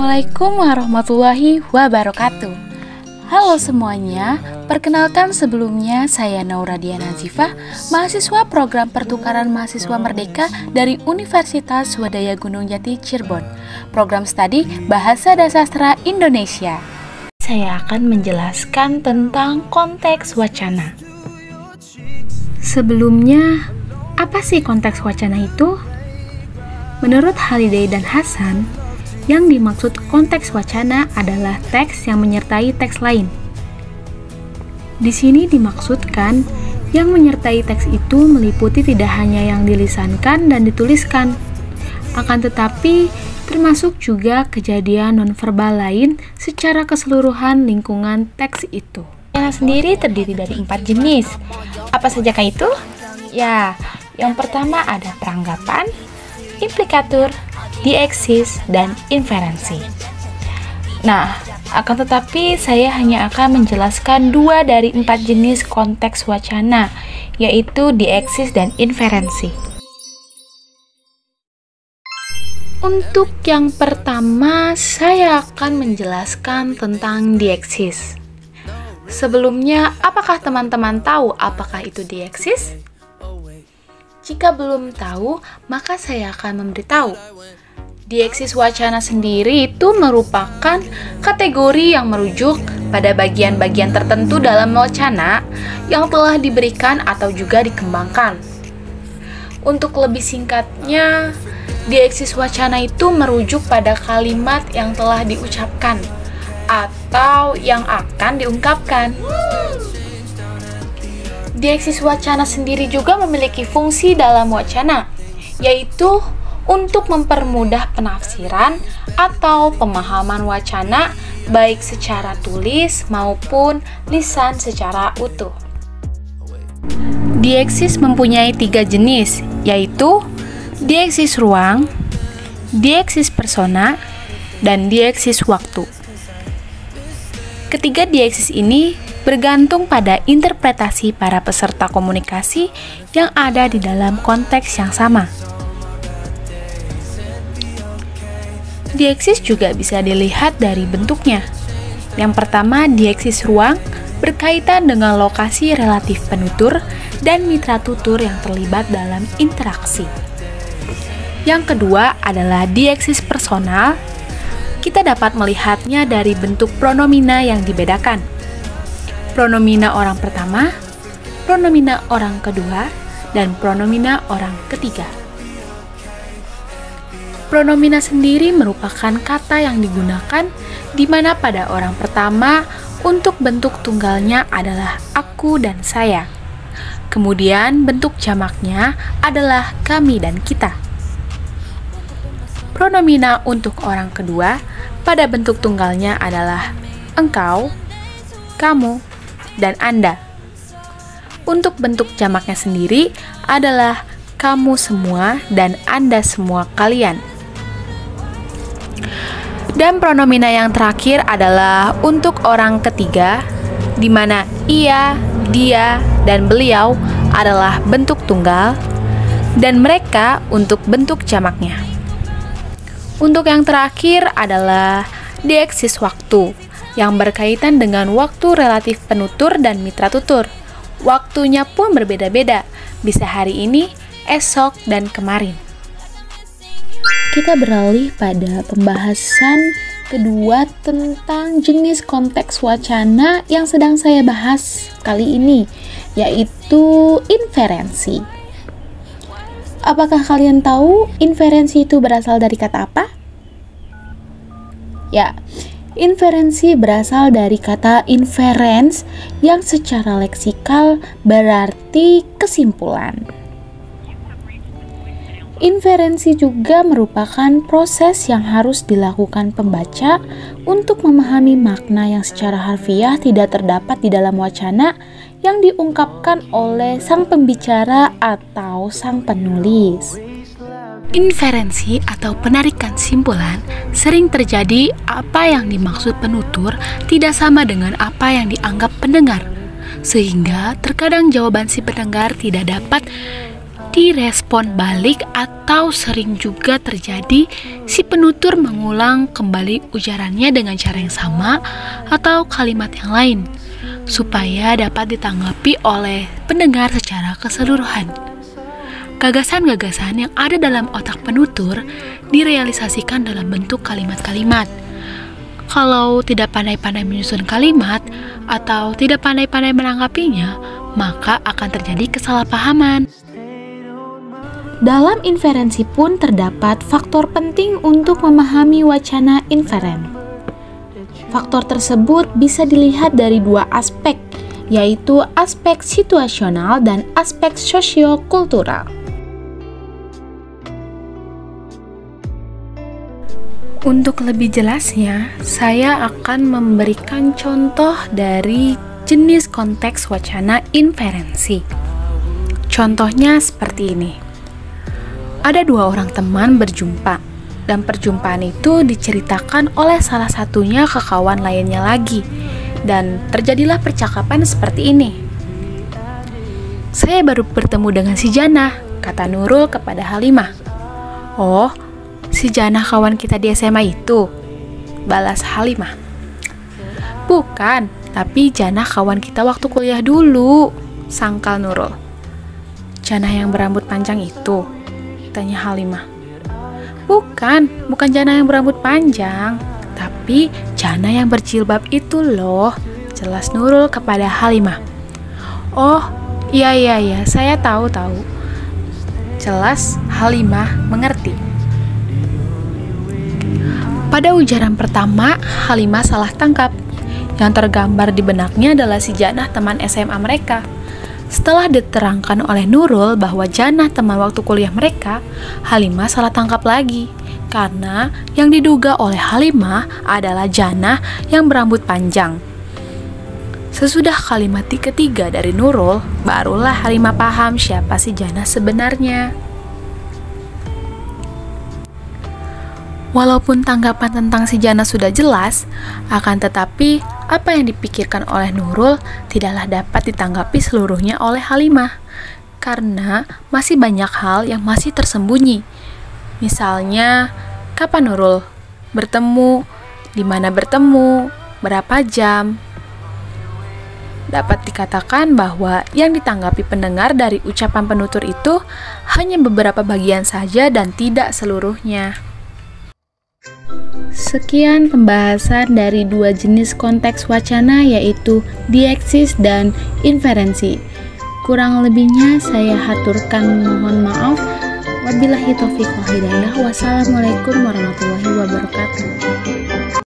Assalamualaikum warahmatullahi wabarakatuh. Halo semuanya, perkenalkan sebelumnya saya Naura Diana Zifah, mahasiswa program pertukaran mahasiswa merdeka dari Universitas Swadaya Gunung Jati Cirebon, program studi Bahasa dan Sastra Indonesia. Saya akan menjelaskan tentang konteks wacana. Sebelumnya, apa sih konteks wacana itu? Menurut Haliday dan Hasan, yang dimaksud konteks wacana adalah teks yang menyertai teks lain. Di sini dimaksudkan yang menyertai teks itu meliputi tidak hanya yang dilisankan dan dituliskan, akan tetapi termasuk juga kejadian nonverbal lain secara keseluruhan lingkungan teks itu. Wacana sendiri terdiri dari 4 jenis. Apa sajakah itu? Ya, yang pertama ada peranggapan, implikatur, dieksis, dan inferensi. Nah, akan tetapi saya hanya akan menjelaskan 2 dari 4 jenis konteks wacana, yaitu dieksis dan inferensi. Untuk yang pertama, saya akan menjelaskan tentang dieksis. Sebelumnya, apakah teman-teman tahu apakah itu dieksis? Jika belum tahu, maka saya akan memberitahu. Dieksis wacana sendiri itu merupakan kategori yang merujuk pada bagian-bagian tertentu dalam wacana yang telah diberikan atau juga dikembangkan. Untuk lebih singkatnya, dieksis wacana itu merujuk pada kalimat yang telah diucapkan atau yang akan diungkapkan. Dieksis wacana sendiri juga memiliki fungsi dalam wacana, yaitu untuk mempermudah penafsiran atau pemahaman wacana baik secara tulis maupun lisan secara utuh. Dieksis mempunyai 3 jenis, yaitu dieksis ruang, dieksis persona, dan dieksis waktu. Ketiga dieksis ini bergantung pada interpretasi para peserta komunikasi yang ada di dalam konteks yang sama. Dieksis juga bisa dilihat dari bentuknya. Yang pertama, dieksis ruang berkaitan dengan lokasi relatif penutur dan mitra tutur yang terlibat dalam interaksi. Yang kedua adalah dieksis personal. Kita dapat melihatnya dari bentuk pronomina yang dibedakan. Pronomina orang pertama, pronomina orang kedua, dan pronomina orang ketiga. Pronomina sendiri merupakan kata yang digunakan di mana pada orang pertama untuk bentuk tunggalnya adalah aku dan saya. Kemudian bentuk jamaknya adalah kami dan kita. Pronomina untuk orang kedua pada bentuk tunggalnya adalah engkau, kamu, dan Anda. Untuk bentuk jamaknya sendiri adalah kamu semua dan Anda semua kalian. Dan pronomina yang terakhir adalah untuk orang ketiga, di mana ia, dia, dan beliau adalah bentuk tunggal, dan mereka untuk bentuk jamaknya. Untuk yang terakhir adalah dieksis waktu, yang berkaitan dengan waktu relatif penutur dan mitra tutur. Waktunya pun berbeda-beda, bisa hari ini, esok, dan kemarin. Kita beralih pada pembahasan kedua tentang jenis konteks wacana yang sedang saya bahas kali ini, yaitu inferensi. Apakah kalian tahu inferensi itu berasal dari kata apa? Ya, inferensi berasal dari kata inference yang secara leksikal berarti kesimpulan. Inferensi juga merupakan proses yang harus dilakukan pembaca untuk memahami makna yang secara harfiah tidak terdapat di dalam wacana yang diungkapkan oleh sang pembicara atau sang penulis. Inferensi atau penarikan simpulan sering terjadi apa yang dimaksud penutur tidak sama dengan apa yang dianggap pendengar, sehingga terkadang jawaban si pendengar tidak dapat direspon balik atau sering juga terjadi si penutur mengulang kembali ujarannya dengan cara yang sama atau kalimat yang lain supaya dapat ditanggapi oleh pendengar secara keseluruhan. Gagasan-gagasan yang ada dalam otak penutur direalisasikan dalam bentuk kalimat-kalimat. Kalau tidak pandai-pandai menyusun kalimat atau tidak pandai-pandai menanggapinya, maka akan terjadi kesalahpahaman. Dalam inferensi pun terdapat faktor penting untuk memahami wacana inferen. Faktor tersebut bisa dilihat dari dua aspek, yaitu aspek situasional dan aspek sosio-kultural. Untuk lebih jelasnya, saya akan memberikan contoh dari jenis konteks wacana inferensi. Contohnya seperti ini. Ada dua orang teman berjumpa, dan perjumpaan itu diceritakan oleh salah satunya ke kawan lainnya lagi, dan terjadilah percakapan seperti ini. "Saya baru bertemu dengan si Janah," kata Nurul kepada Halimah. "Oh, si Janah kawan kita di SMA itu?" balas Halimah. "Bukan, tapi Janah kawan kita waktu kuliah dulu," sangkal Nurul. "Janah yang berambut panjang itu?" tanya Halimah. Bukan Janah yang berambut panjang, tapi Janah yang berjilbab itu loh," jelas Nurul kepada Halimah. "Oh, iya, saya tahu. Jelas Halimah mengerti. Pada ujaran pertama, Halimah salah tangkap. Yang tergambar di benaknya adalah si Janah teman SMA mereka. Setelah diterangkan oleh Nurul bahwa Janah teman waktu kuliah mereka, Halimah salah tangkap lagi. Karena yang diduga oleh Halimah adalah Janah yang berambut panjang. Sesudah kalimat ketiga dari Nurul, barulah Halimah paham siapa si Janah sebenarnya. Walaupun tanggapan tentang si Janah sudah jelas, akan tetapi apa yang dipikirkan oleh Nurul tidaklah dapat ditanggapi seluruhnya oleh Halimah, karena masih banyak hal yang masih tersembunyi. Misalnya, kapan Nurul bertemu, di mana bertemu, berapa jam. Dapat dikatakan bahwa yang ditanggapi pendengar dari ucapan penutur itu hanya beberapa bagian saja dan tidak seluruhnya. Sekian pembahasan dari dua jenis konteks wacana, yaitu dieksis dan inferensi. Kurang lebihnya saya haturkan mohon maaf. Wabillahi taufiq wal hidayah. Wassalamualaikum warahmatullahi wabarakatuh.